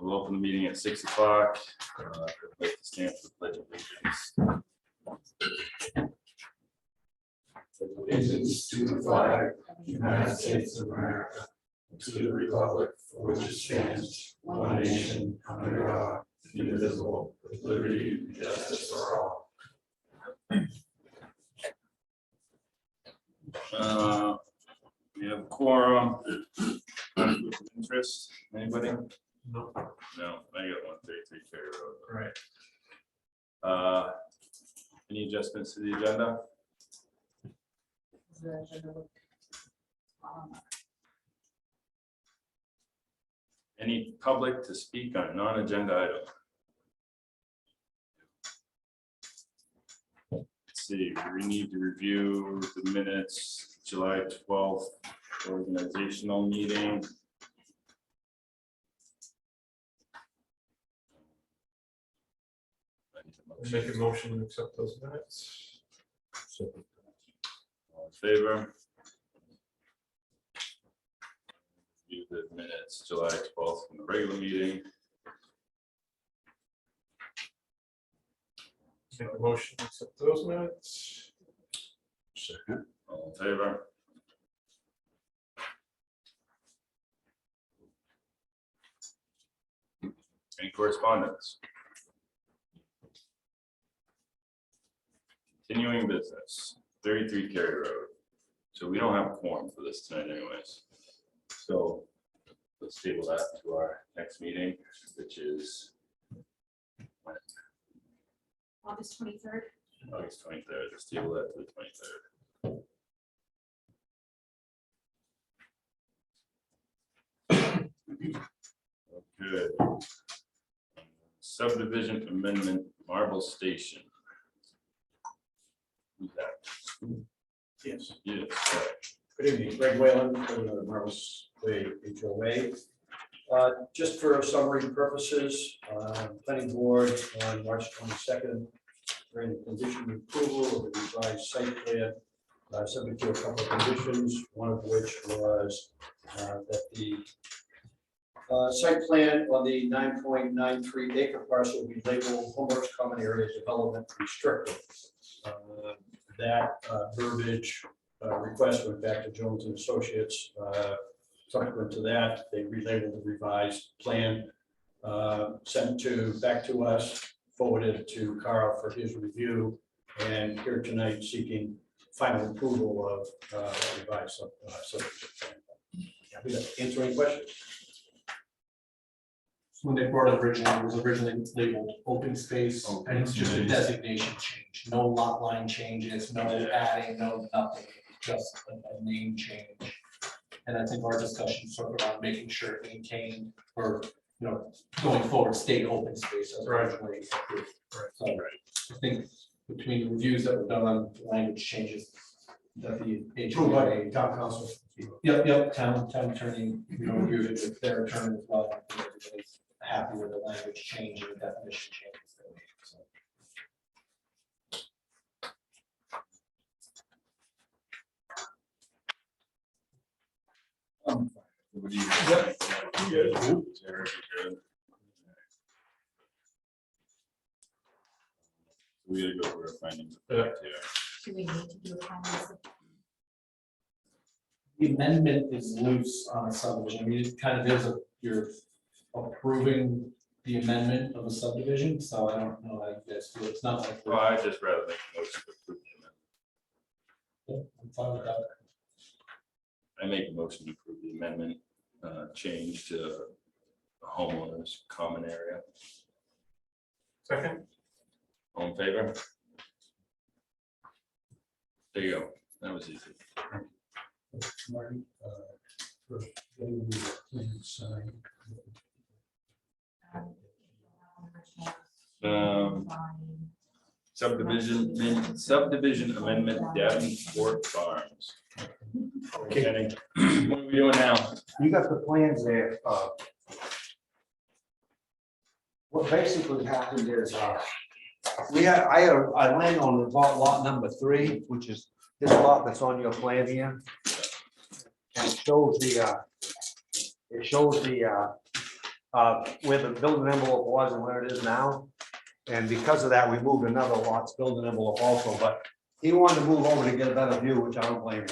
We'll open the meeting at 6 o'clock. I'd like to stand for the pledge of Allegiance to the flag of the United States of America, and to the republic for which it stands, one nation, under God, indivisible, with liberty and justice for all. We have quorum. Interest, anybody? No. No, I got 133 Ferry Road. Right. Any adjustments to the agenda? Any public to speak on non-agenda item? Let's see, we need to review the minutes, July 12th organizational meeting. Make a motion to accept those minutes. All in favor? Review the minutes, July 12th from the regular meeting. Make a motion to accept those minutes. All in favor? Any correspondence? Continuing business, 33 Cary Road. So we don't have a quorum for this tonight anyways. So let's table that to our next meeting, which is when? August 23rd. August 23rd. Let's table that to the 23rd. Good. Subdivision amendment, Marble Station. Who's that? Yes, Yes. good evening, Greg Whalen from the Marbles Way HOA. Just for summary purposes, planning board on March 22nd, during the condition approval of the revised site plan, subject to a couple of conditions, one of which was that the site plan on the 9.93 acre parcel be labeled homeowners common area development restricted. That verbiage request went back to Jones and Associates. Subsequent to that, they relabeled the revised plan, sent back to us, forwarded to Carl for his review, and here tonight seeking final approval of revised subdivision plan. Happy to answer any questions. When they brought it originally, it was originally labeled open space, and it's just a designation change, no lot line changes, no adding, no nothing, just a name change. And I think our discussion sort of around making sure it maintained, or, you know, going forward, stay open space as originally approved. So I think between the reviews that were done on language changes, that the Approved by HOA, town council. yep, town attorney, you know, reviewed it with their attorney as well. I think everybody's happy with the language change and the definition changes. that we made, so. What do you? Yep. Good. Jared, you good? We gotta go over our findings of fact here. Do we need to do a final? The amendment is loose on a subdivision. I mean, it kind of is you're approving the amendment of a subdivision, so I don't know how you guys do it. It's not like. Well, I'd just rather make a motion to approve the amendment. I'm fine with that. I make a motion to approve the amendment, change to the homeowners common area. Second. All in favor? There you go. That was easy. Marty, for getting the plan signed. Subdivision amendment, Davenport Farms. Okay. Kenny, what are we doing now? You got the plans there. What basically happened is, I land on lot number 3, which is this lot that's on your plan here. And it shows It shows the, where the building envelope was and where it is now. And because of that, we moved another lot's building envelope also, but he wanted to move over to get a better view, which I don't blame him.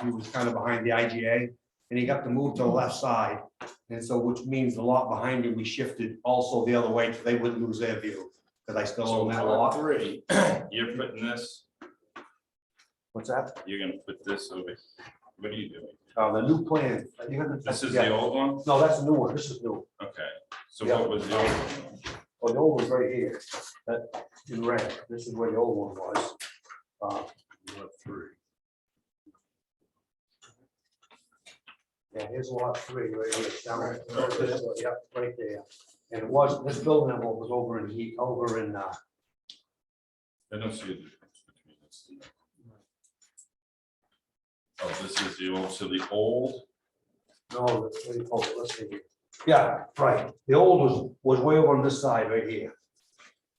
He was kind of behind the IGA, and he got to move to the left side. And so, which means the lot behind him, we shifted also the other way, so they wouldn't lose their view, because I still So own that lot lot. 3, you're putting this, What's that? you're gonna put this over, what are you doing? The new plan. You got the- This is yeah. the old one? No, that's the new one. This is new. Okay, so Yeah. what was the old one? Oh, the old one's right here. That in red. This is where the old one was. Lot 3. Yeah, here's lot 3 right here. Down right. Yep, right there. And it was, this building envelope was over in heat, over in, I don't see a difference between this. and that. Oh, this is the old, so the old, no, let's see here. Yeah, right. The old was way over on this side right here.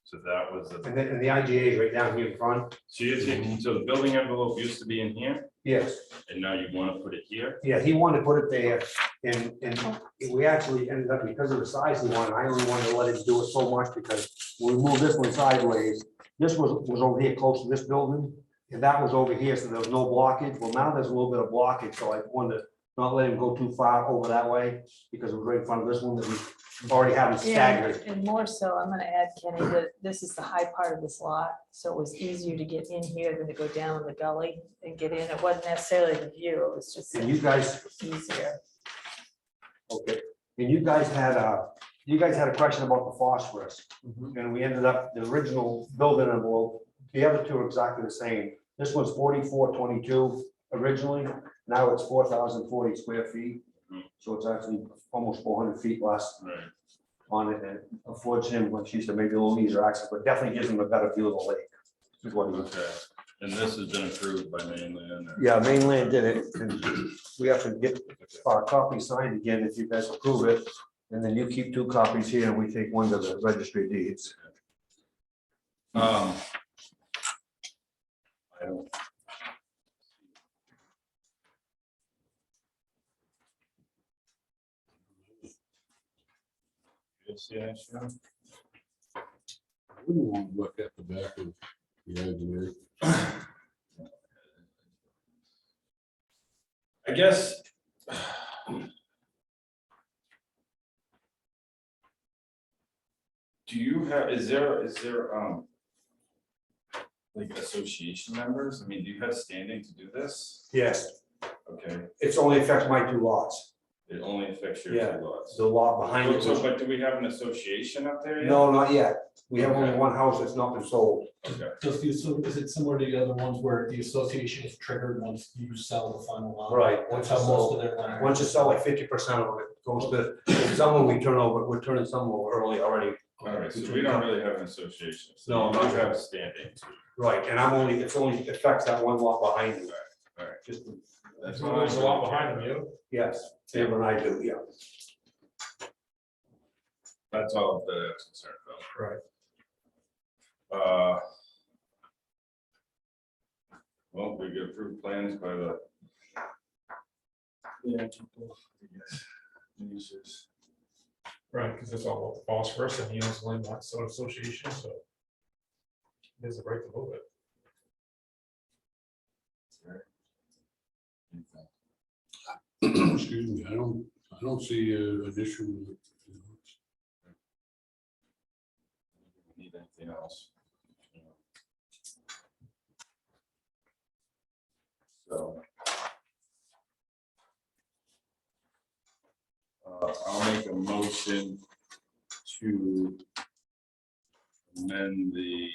so that was the, And the IGA is right down here in front. so you're taking, so the building envelope used to be in here, Yes. and now you wanna put it here? Yeah, he wanted to put it there, and we actually ended up, because of the size he wanted, I only wanted to let him do it so much, because when we moved this one sideways, this was over here close to this building, and that was over here, so there was no blockage. Well, now there's a little bit of blockage, so I wanted to not let him go too far over that way, because it was right in front of this one that we already have it Yeah, staggered. and more so, I'm gonna add, Kenny, that this is the high part of this lot, so it was easier to get in here than to go down the gully and get in. It wasn't necessarily the view, it was just And you guys, easier. okay, and you guys had a question about the phosphorus. And we ended up, the original building envelope, the other two are exactly the same. This was 4422 originally, now it's 4,040 square feet. So it's actually almost 400 feet less Right. on it, and affords him, what she said, maybe a little easier access, but definitely gives him a better view of the lake. Is what he was. Okay, and this has been approved by mainland? or- Yeah, mainland did it, and we have to get our copy signed again if you guys approve it. And then you keep 2 copies here, and we take one to the registry of deeds. I don't. You see that, Sean? I wouldn't want to look at the back of the IGA. I guess. Do you have, is there, like association members? I mean, do you have standing to do this? Yes, Okay, it's only affects my 2 lots. it only affects your Yeah. 2 lots. The lot behind it So, was, but do we have an association up there yet? no, not yet. We have only Okay. one house that's not been sold. Okay, Does the, so is it similar to the other ones where the association is triggered once you sell the final lot? Right. That's how most of their land. Once you sell like 50% of it, goes to, someone we turn over, we're turning some over early already. all right, so we don't really have an association. So No, you not do yet. have standing. too. Right, and I'm only, it's only affects that one lot behind me. All right. Just, That's So all there's a lot I- behind you. yes, Sam and I do, yeah. That's all that I was concerned about. Right. Well, we get approved plans by the. Yeah. people, I guess, users. Right, because it's all about the phosphorus and he owns the land lot sort of association, so. He has the right to move it. Excuse me, I don't see an issue with it. Need anything else? So. I'll make a motion to amend the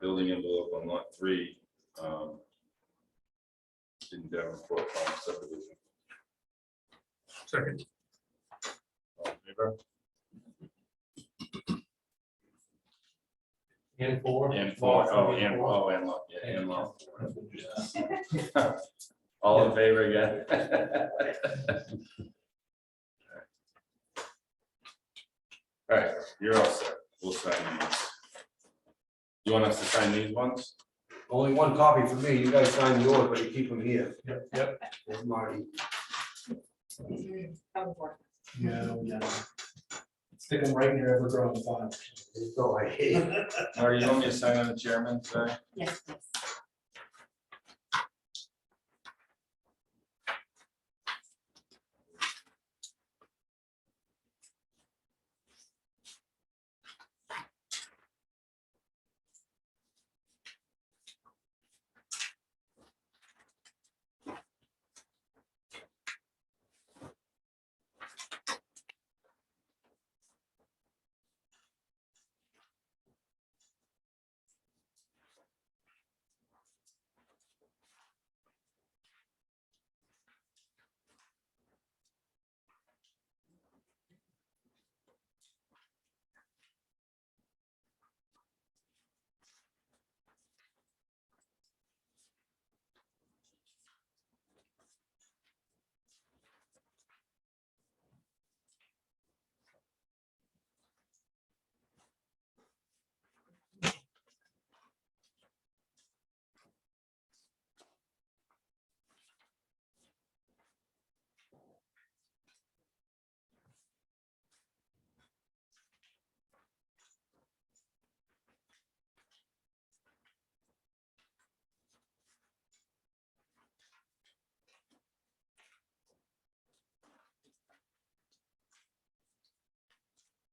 building envelope on lot 3. In Davenport Farm subdivision. Second. All in favor? And four. And for, and lot, yeah, and lot. All in favor again? All right, you're all set. We'll sign these. You want us to sign these ones? Only one copy for me, you guys sign yours, but you keep them here. Yep. There's Marty. Yeah, yeah. Stick them right in your ever-growing file. So I hate it. Marty, you want me to sign on the chairman, sorry? Yes, please.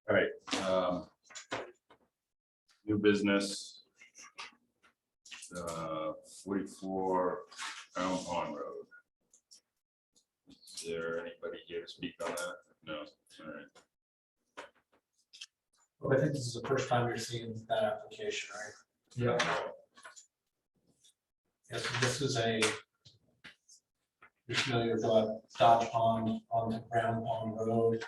All right. New business. 44 Crown Pond Road. Is there anybody here to speak on that? No, all right. Well, I think this is the first time you're seeing that application, right? Yeah. Yes, this is a. You're familiar with Dodge Pond on the Brown Pond Road.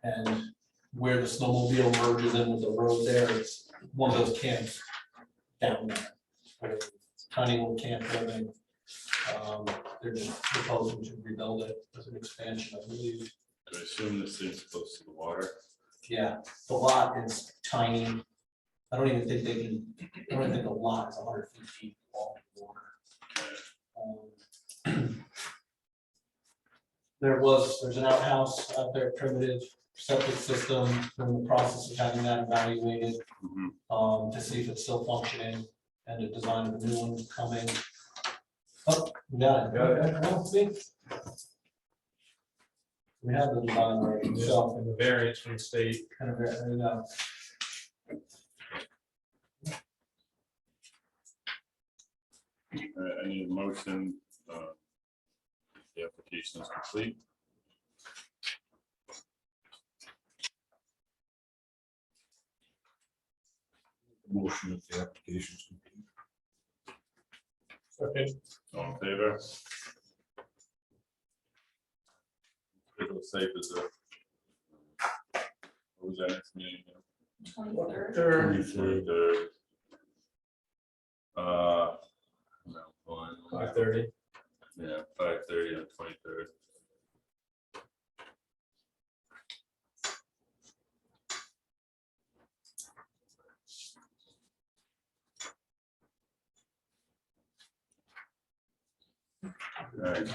And where the snowmobile merges in with the road there, it's one of those camps down there. Where it's a tiny little camp building. They're just proposing to rebuild it as an expansion, I believe. Do I assume this is close to the water? Yeah, the lot is tiny. I don't even think they can, I don't even think the lot is 100 feet long in water. There's an outhouse out there, primitive septic system, we're in the process of having that evaluated. To see if it's still functioning and the design of the new one coming. Oh, we got it. Well, see? We have the design right, so. And the variance from the state. Kind of, there we go. I need a motion. The application is complete. Motion of the application is complete. Okay. All in favor? Critical safe is a. What was that next meeting? 23rd. Third. No, one. 5:30. Yeah, 5:30 on 23rd. All right.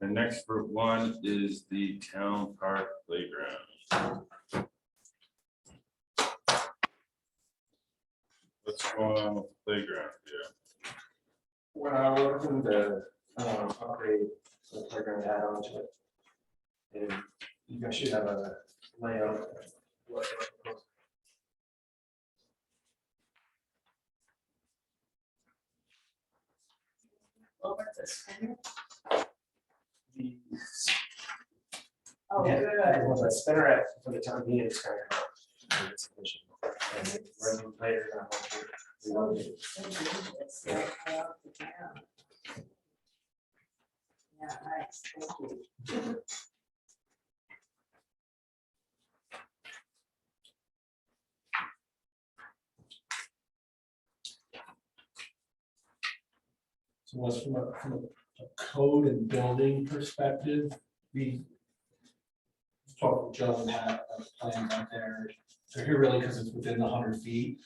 The next group one is the town park playground. What's going on with the playground here? We're looking to upgrade the playground add-on to it. And you guys should have a layout. Over the spinner. Oh, yeah, well, the spinner at for the time being is kind of. It's efficient. And we're later gonna hold it. Yeah, nice, thank you. So what's from a code and building perspective, we talked with Joe and had a plan out there. So here really, because it's within the 100 feet,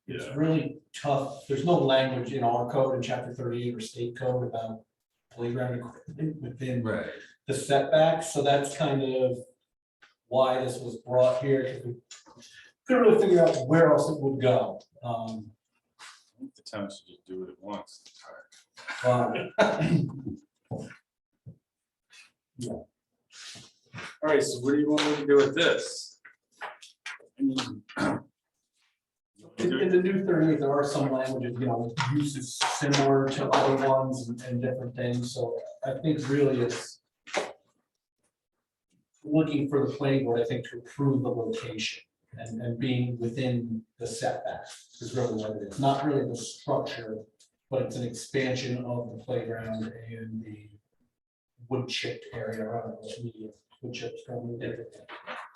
It's Yeah. really tough. There's no language in our code in chapter 38 or state code about playground equipment within Right. the setbacks, so that's kind of why this was brought here, because we couldn't really figure out where else it would go. I think the town should just do what it wants. All right, so what do you want me to do with this? I mean, In the new 38, there are some languages, uses similar to other ones and different things, so I think really it's looking for the planning board, I think, to approve the location and being within the setback is really what it is. Not really the structure, but it's an expansion of the playground and the wood chipped area around those medium wood chips.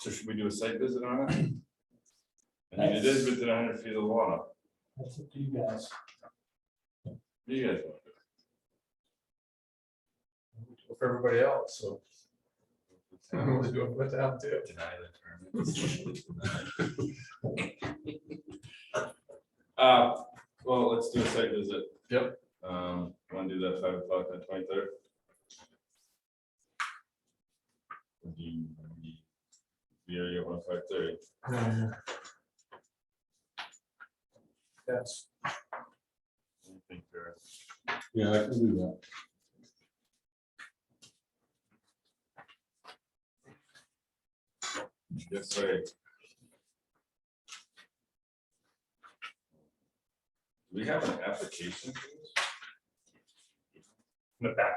So should we do a site visit on it? I mean, it is within 100 feet of the water. That's up to you guys. What do you guys want to For everybody else, so. We'll do it with them too. do? Deny the permit. Well, let's do a site visit. Yep. Want to do that 5 o'clock on 23rd? Do you be area 5:30? Yes. What do you think, Jared? Yeah, I can do that. Yes, sir. Do we have an application for this? In the back.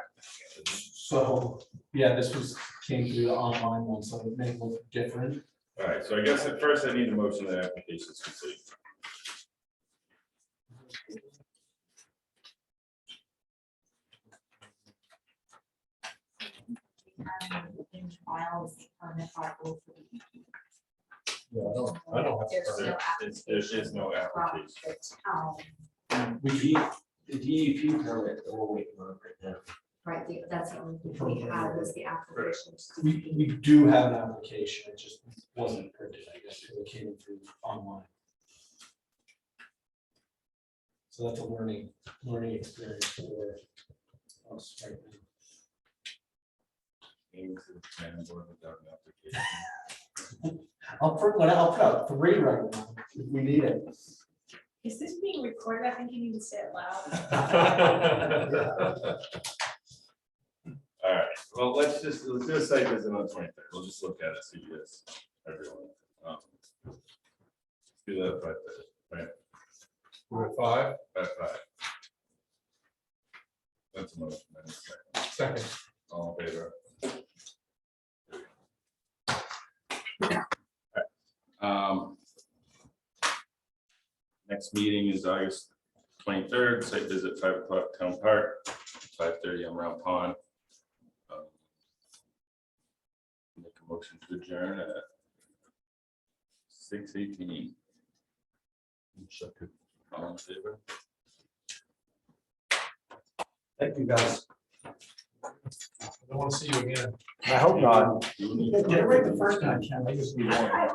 So, yeah, this came through the online one, so it may look different. All right, so I guess at first I need a motion that application is complete. In files, permit article for the Yeah, I don't have. There's to- no There is no from application. the town, The DEP permit, we're waiting on right now. right, that's the only thing we had was the application. We do have an application, it just wasn't printed, I guess, because it came through online. So that's a learning experience for us right now. Into the planning board without an application. I'll put out 3 right now, if we need it. Is this being recorded? I think you need to say it loud. All right, well, let's do a site visit on 23rd. We'll just look at it, see you guys, everyone. Do that 5:30, right? We're at 5, At 5. That's a motion. I need a second. second. All in favor? Next meeting is August 23rd, site visit 5 o'clock Town Park, 5:30 on Round Pond. Make a motion to adjourn at 6:18. All in favor? Thank you, guys. I don't want to see you again. I hope not. Do we need- Get it right the first time, Ken. I just need one. I